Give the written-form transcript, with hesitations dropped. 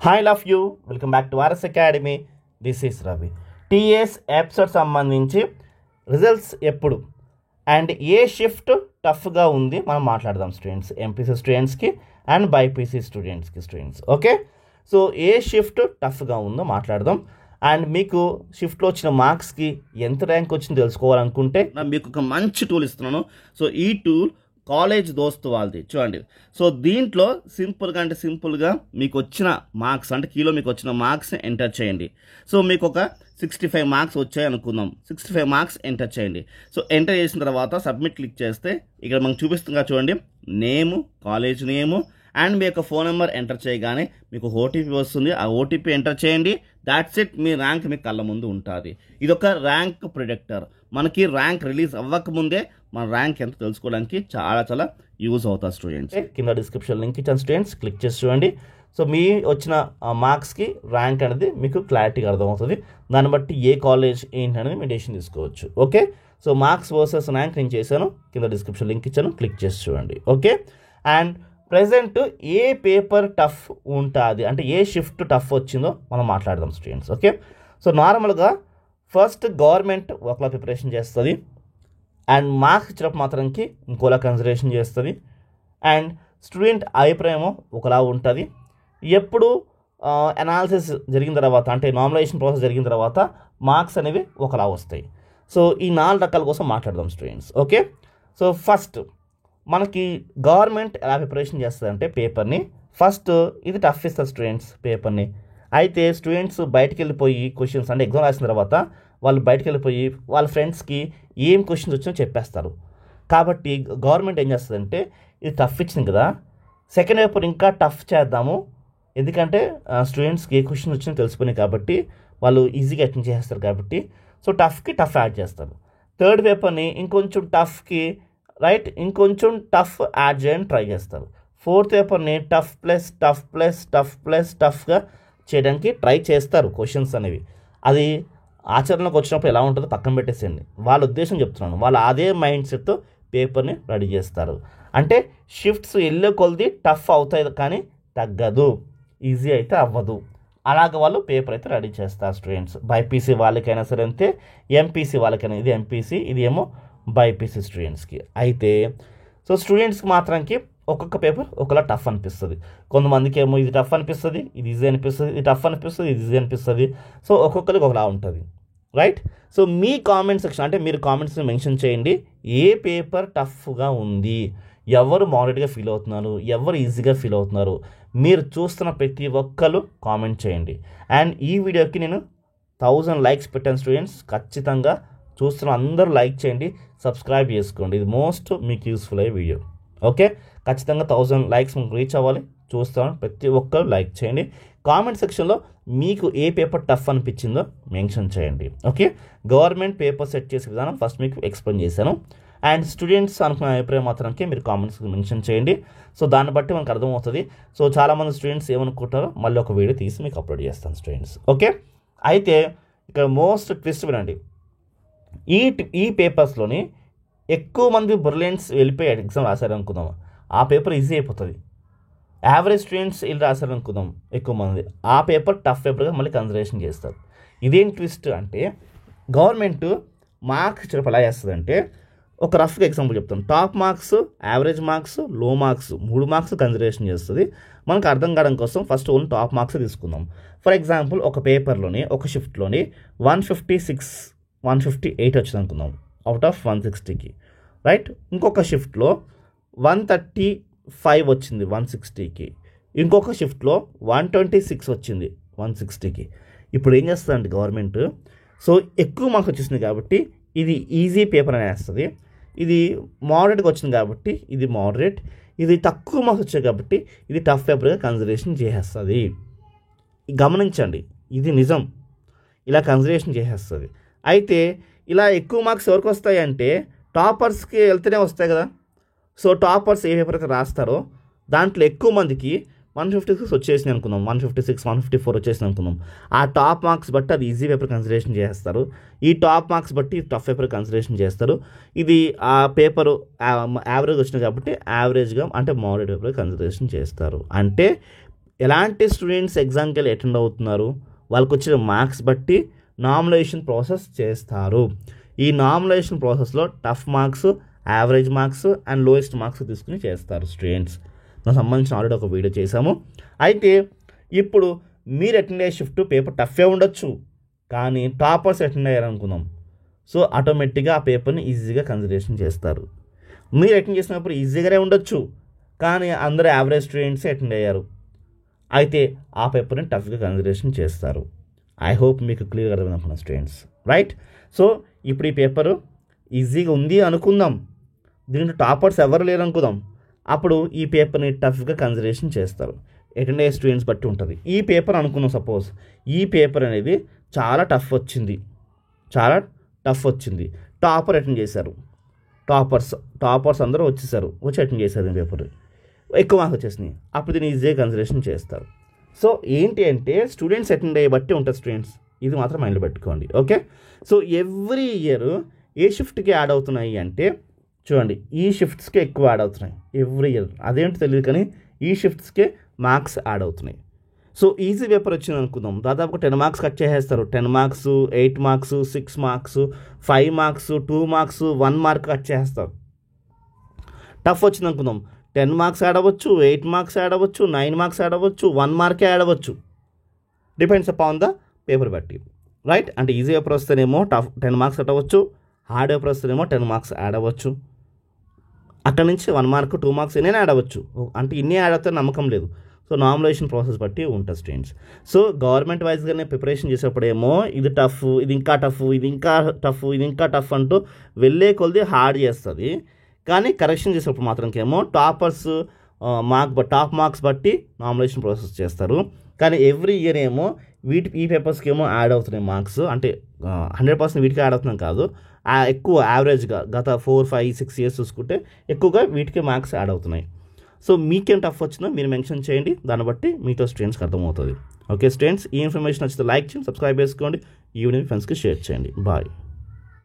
Hi love you welcome back to RS academy. This is Ravi. TS episode సంబంధించి results ఎప్పుడు and A shift టఫ్గా ఉంది మనం మాట్లాడదాం స్టూడెంట్స్, ఎంపీసీ స్టూడెంట్స్కి and BiPC students. Okay, so A shift టఫ్గా ఉందో మాట్లాడదాం. అండ్ మీకు షిఫ్ట్లో వచ్చిన మార్క్స్కి ఎంత ర్యాంక్ వచ్చిందో తెలుసుకోవాలనుకుంటే మీకు ఒక మంచి టూల్ ఇస్తున్నాను. సో ఈ టూల్ కాలేజ్ దోస్త్ వాళ్ళది చూడండి. సో దీంట్లో సింపుల్గా మీకు వచ్చిన మార్క్స్ అంటే కీలో మీకు వచ్చిన మార్క్స్ని ఎంటర్ చేయండి. సో మీకు ఒక 65 మార్క్స్ వచ్చాయి అనుకుందాం. 65 మార్క్స్ ఎంటర్ చేయండి. సో ఎంటర్ చేసిన తర్వాత సబ్మిట్ క్లిక్ చేస్తే ఇక్కడ మనకు చూపిస్తుందిగా చూడండి, నేము, కాలేజ్ నేము అండ్ మీ యొక్క ఫోన్ నెంబర్ ఎంటర్ చేయగానే మీకు ఓటీపీ వస్తుంది. ఆ ఓటీపీ ఎంటర్ చేయండి. దాట్స్ ఇట్, మీ ర్యాంక్ మీ కళ్ళ ముందు ఉంటుంది. ఇది ఒక ర్యాంక్ ప్రిడిక్టర్. మనకి ర్యాంక్ రిలీజ్ అవ్వకముందే మన ర్యాంక్ ఎంత తెలుసుకోవడానికి చాలా యూజ్ అవుతుంది స్టూడెంట్స్. కింద డిస్క్రిప్షన్ లింక్ ఇచ్చాను స్టూడెంట్స్, క్లిక్ చేసి చూడండి. సో మీ వచ్చిన మార్క్స్కి ర్యాంక్ అనేది మీకు క్లారిటీగా అర్థమవుతుంది. దాన్ని బట్టి ఏ కాలేజ్ ఏంటి అనేది మీ డెసిషన్ తీసుకోవచ్చు. Okay, so marks versus rank నేను చేశాను, కింద డిస్క్రిప్షన్ లింక్ ఇచ్చాను, క్లిక్ చేసి చూడండి. Okay, and present A paper tough ఉంటుంది అంటే ఏ షిఫ్ట్ టఫ్ వచ్చిందో మనం మాట్లాడదాం స్టూడెంట్స్. ఓకే, సో నార్మల్గా ఫస్ట్ గవర్నమెంట్ ఒకలా ప్రిపరేషన్ చేస్తుంది అండ్ మార్క్స్ ఇచ్చినప్పుడు మాత్రంకి ఇంకోలా కన్సిడరేషన్ చేస్తుంది అండ్ స్టూడెంట్ అభిప్రాయము ఒకలా ఉంటుంది. ఎప్పుడు అనాలిసిస్ జరిగిన తర్వాత అంటే నార్మలైజేషన్ ప్రాసెస్ జరిగిన తర్వాత మార్క్స్ అనేవి ఒకలా వస్తాయి. సో ఈ 4 రకాల కోసం మాట్లాడదాం స్టూడెంట్స్. ఓకే, సో ఫస్ట్ మనకి గవర్నమెంట్ ఎలా ప్రిపరేషన్ చేస్తుంది అంటే పేపర్ని ఫస్ట్ ఇది టఫ్ ఇస్తుంది స్టూడెంట్స్ పేపర్ని. అయితే స్టూడెంట్స్ బయటికి వెళ్ళిపోయి క్వశ్చన్స్ అంటే ఎగ్జామ్ రాసిన తర్వాత వాళ్ళు బయటికి వెళ్ళిపోయి వాళ్ళ ఫ్రెండ్స్కి ఏం క్వశ్చన్స్ వచ్చినా చెప్పేస్తారు. కాబట్టి గవర్నమెంట్ ఏం చేస్తుందంటే ఇది టఫ్ ఇచ్చింది కదా, సెకండ్ పేపర్ ఇంకా టఫ్ చేద్దాము, ఎందుకంటే స్టూడెంట్స్కి ఏ క్వశ్చన్ వచ్చినా తెలిసిపోయినాయి కాబట్టి వాళ్ళు ఈజీగా అటెండ్ చేస్తారు కాబట్టి సో టఫ్కి టఫ్ యాడ్ చేస్తారు. థర్డ్ పేపర్ని ఇంకొంచెం టఫ్కి ఇంకొంచెం టఫ్ యాడ్ చేయడానికి ట్రై చేస్తారు. ఫోర్త్ పేపర్ని టఫ్గా చేయడానికి ట్రై చేస్తారు క్వశ్చన్స్ అనేవి. అది ఆచరణలోకి వచ్చినప్పుడు ఎలా ఉంటుందో పక్కన పెట్టేసేయండి, వాళ్ళ ఉద్దేశం చెప్తున్నాను. వాళ్ళు అదే మైండ్ సెట్తో పేపర్ని రెడీ చేస్తారు. అంటే షిఫ్ట్స్ వెళ్ళే కొలది టఫ్ అవుతాయి కానీ తగ్గదు, ఈజీ అయితే అవ్వదు. అలాగ వాళ్ళు పేపర్ అయితే రెడీ చేస్తారు స్టూడెంట్స్. బైపీసీ వాళ్ళకైనా సరే అంతే, ఎంపీసీ వాళ్ళకైనా. ఇది ఎంపీసీ, ఇది ఏమో బైపీసీ స్టూడెంట్స్కి. అయితే సో స్టూడెంట్స్కి మాత్రానికి ఒక్కొక్క పేపర్ ఒకలా టఫ్ అనిపిస్తుంది. కొంతమందికి ఏమో ఇది టఫ్ అనిపిస్తుంది, ఇది ఈజీ అనిపిస్తుంది, ఇది టఫ్ అనిపిస్తుంది, ఇది ఈజీ అనిపిస్తుంది. సో ఒక్కొక్కరికి ఒకలా ఉంటుంది, రైట్? సో మీ కామెంట్ సెక్షన్ అంటే మీరు కామెంట్స్ని మెన్షన్ చేయండి, ఏ పేపర్ టఫ్గా ఉంది, ఎవరు మోడరేట్గా ఫీల్ అవుతున్నారు, ఎవరు ఈజీగా ఫీల్ అవుతున్నారు, మీరు చూస్తున్న ప్రతి ఒక్కరు కామెంట్ చేయండి. అండ్ ఈ వీడియోకి నేను 1000 లైక్స్ పెట్టాను స్టూడెంట్స్. ఖచ్చితంగా చూస్తున్న అందరూ లైక్ చేయండి, సబ్స్క్రైబ్ చేసుకోండి. ఇది మోస్ట్ మీకు యూస్ఫుల్ అయ్యే వీడియో. ఓకే, ఖచ్చితంగా 1000 లైక్స్ మీకు రీచ్ అవ్వాలి. చూస్తాను ప్రతి ఒక్కరు లైక్ చేయండి. కామెంట్ సెక్షన్లో మీకు ఏ పేపర్ టఫ్ అనిపించిందో మెన్షన్ చేయండి. ఓకే, గవర్నమెంట్ పేపర్ సెట్ చేసే విధానం ఫస్ట్ మీకు ఎక్స్ప్లెయిన్ చేశాను. అండ్ స్టూడెంట్స్ అనుకున్న అభిప్రాయం మాత్రానికి మీరు కామెంట్స్ మెన్షన్ చేయండి. సో దాన్ని బట్టి మనకు అర్థమవుతుంది. సో చాలామంది స్టూడెంట్స్ ఏమనుకుంటారో మళ్ళీ ఒక వీడియో తీసి మీకు అప్లోడ్ చేస్తాను స్టూడెంట్స్. ఓకే, అయితే ఇక్కడ మోస్ట్ ట్విస్ట్ వినండి. ఈ పేపర్స్లోని ఎక్కువ మంది బ్రిలియన్స్ వెళ్ళిపోయి ఎగ్జామ్ రాశారు అనుకుందాం, ఆ పేపర్ ఈజీ అయిపోతుంది. యావరేజ్ స్టూడెంట్స్ వెళ్ళి రాశారు అనుకుందాం ఎక్కువ మంది, ఆ పేపర్ టఫ్ పేపర్గా మళ్ళీ కన్సిడరేషన్ చేస్తారు. ఇదేం ట్విస్ట్ అంటే గవర్నమెంట్ మార్క్స్ ఇచ్చినప్పుడు ఎలా చేస్తుందంటే ఒక రఫ్గా ఎగ్జాంపుల్ చెప్తాను. టాప్ మార్క్స్, యావరేజ్ మార్క్స్, లో మార్క్స్ 3 మార్క్స్ కన్సిడరేషన్ చేస్తుంది. మనకు అర్థం కావడం కోసం ఫస్ట్ ఓన్లీ టాప్ మార్క్స్ తీసుకుందాం. ఫర్ ఎగ్జాంపుల్ ఒక పేపర్లోని ఒక షిఫ్ట్లోని 158 వచ్చింది అనుకుందాం అవుట్ ఆఫ్ 160కి, రైట్? ఇంకొక షిఫ్ట్లో 135 వచ్చింది 160కి, ఇంకొక షిఫ్ట్లో 126 వచ్చింది 160కి. ఇప్పుడు ఏం చేస్తుందంటే గవర్నమెంట్, సో ఎక్కువ మార్క్స్ వచ్చేసింది కాబట్టి ఇది ఈజీ పేపర్ అని వేస్తుంది, ఇది మోడరేట్గా వచ్చింది కాబట్టి ఇది మోడరేట్, ఇది తక్కువ మార్క్స్ వచ్చాయి కాబట్టి ఇది టఫ్ పేపర్గా కన్సిడరేషన్ చేసేస్తుంది. గమనించండి, ఇది నిజం, ఇలా కన్సిడరేషన్ చేసేస్తుంది. అయితే ఇలా ఎక్కువ మార్క్స్ ఎవరికి వస్తాయి అంటే టాపర్స్కి వెళ్తేనే వస్తాయి కదా. సో టాపర్స్ ఏ పేపర్ అయితే రాస్తారో దాంట్లో ఎక్కువ మందికి 156 వచ్చేసింది అనుకుందాం, 156, 154 వచ్చేసింది అనుకుందాం. ఆ టాప్ మార్క్స్ బట్టి అది ఈజీ పేపర్ కన్సిడరేషన్ చేస్తారు, ఈ టాప్ మార్క్స్ బట్టి టఫ్ పేపర్ కన్సిడరేషన్ చేస్తారు. ఇది ఆ పేపరు యావరేజ్ వచ్చింది కాబట్టి యావరేజ్గా అంటే మోడరేట్ పేపర్ కన్సిడరేషన్ చేస్తారు. అంటే ఎలాంటి స్టూడెంట్స్ ఎగ్జామ్కి వెళ్ళి అటెండ్ అవుతున్నారు, వాళ్ళకి వచ్చిన మార్క్స్ బట్టి నామినేషన్ ప్రాసెస్ చేస్తారు. ఈ నామినేషన్ ప్రాసెస్లో tough marks, average marks and lowest marks తీసుకుని చేస్తారు స్టూడెంట్స్. దానికి సంబంధించిన ఆల్రెడీ ఒక వీడియో చేశాము. అయితే ఇప్పుడు మీరు అటెండ్ అయ్యే షిఫ్ట్ పేపర్ టఫే ఉండొచ్చు, కానీ టాపర్స్ అటెండ్ అయ్యారనుకుందాం. సో ఆటోమేటిక్గా ఆ పేపర్ని ఈజీగా కన్సిడరేషన్ చేస్తారు. మీరు అటెండ్ చేసినప్పుడు ఈజీగానే ఉండొచ్చు, కానీ అందరూ యావరేజ్ స్టూడెంట్సే అటెండ్ అయ్యారు, అయితే ఆ పేపర్ని టఫ్గా కన్సిడరేషన్ చేస్తారు. ఐ హోప్ మీకు క్లియర్గా అర్థమవుతున్న స్టూడెంట్స్, రైట్? సో ఇప్పుడు ఈ పేపరు ఈజీగా ఉంది అనుకుందాం, దీంట్లో టాపర్స్ ఎవరు లేరు అనుకుందాం. అప్పుడు ఈ పేపర్ని టఫ్గా కన్సిడరేషన్ చేస్తారు. అటెండ్ అయ్యే స్టూడెంట్స్ బట్టి ఉంటుంది. ఈ పేపర్ అనుకున్నాం, సపోజ్ ఈ పేపర్ అనేది చాలా టఫ్ వచ్చింది, టాపర్ అటెండ్ చేశారు, టాపర్స్ అందరూ వచ్చి అటెండ్ చేశారు ఈ పేపర్, ఎక్కువ మార్క్స్ వచ్చేసినాయి. అప్పుడు దీన్ని ఈజీగా కన్సిడరేషన్ చేస్తారు. సో ఏంటి అంటే స్టూడెంట్స్ అటెండ్ అయ్యే బట్టి ఉంటుంది స్టూడెంట్స్, ఇది మాత్రం మైండ్లో పెట్టుకోండి, ఓకే? సో ఎవ్రీ ఇయర్ ఏ షిఫ్ట్కి యాడ్ అవుతున్నాయి అంటే చూడండి, ఈ షిఫ్ట్స్కే ఎక్కువ యాడ్ అవుతున్నాయి ఎవ్రీ ఇయర్. అదేంటి తెలియదు, కానీ ఈ షిఫ్ట్స్కే మార్క్స్ యాడ్ అవుతున్నాయి. సో ఈజీ పేపర్ వచ్చింది అనుకుందాం, దాదాపు 10 మార్క్స్ కట్ చేసేస్తారు. 10 marks, 8 marks, 6 marks, 5 marks, 2 marks, 1 mark cut చేస్తారు. టఫ్ వచ్చింది అనుకుందాం, 10 మార్క్స్ యాడ్ అవ్వచ్చు, 8 మార్క్స్ యాడ్ అవ్వచ్చు, 9 మార్క్స్ యాడ్ అవ్వచ్చు, 1 మార్కే యాడ్ అవ్వచ్చు. డిపెండ్స్ అపాన్ ద పేపర్ బట్టి, రైట్? అంటే ఈజీ పేపర్ వస్తేనేమో 10 మార్క్స్ కట్ అవ్వచ్చు, హార్డ్ పేపర్ వస్తేనేమో 10 మార్క్స్ యాడ్ అవ్వచ్చు. అక్కడ నుంచి 1 మార్క్, 2 మార్క్స్ ఎన్నైనా యాడ్ అవ్వచ్చు. అంటే ఇన్ని యాడ్ అవుతాయి నమ్మకం లేదు. సో నామినేషన్ ప్రాసెస్ బట్టి ఉంటుంది స్టూడెంట్స్. సో గవర్నమెంట్ వైజ్గానే ప్రిపరేషన్ చేసేప్పుడేమో ఇది టఫ్, ఇది ఇంకా టఫ్, ఇది ఇంకా టఫ్, ఇది ఇంకా టఫ్ అంటూ వెళ్ళే కొద్ది హార్డ్ చేస్తుంది. కానీ కరెక్షన్ చేసేప్పుడు మాత్రంకేమో టాప్ మార్క్స్ బట్టి నామినేషన్ ప్రాసెస్ చేస్తారు. కానీ ఎవ్రీ ఇయర్ ఏమో ఈ పేపర్స్కి ఏమో యాడ్ అవుతున్నాయి మార్క్స్. అంటే 100% వీటికి యాడ్ అవుతున్నాం కాదు, ఎక్కువ యావరేజ్గా గత 4, 5, 6 ఇయర్స్ చూసుకుంటే ఎక్కువగా వీటికి మార్క్స్ యాడ్ అవుతున్నాయి. సో మీకేం టఫ్ వచ్చినా మీరు మెన్షన్ చేయండి, దాన్ని బట్టి మీతో స్టూడెంట్స్కి అర్థమవుతుంది. ఓకే స్టూడెంట్స్, ఈ ఇన్ఫర్మేషన్ వచ్చితే లైక్ చేయండి, సబ్స్క్రైబ్ చేసుకోండి, ఈ వీడియోని ఫ్రెండ్స్కి షేర్ చేయండి. బాయ్.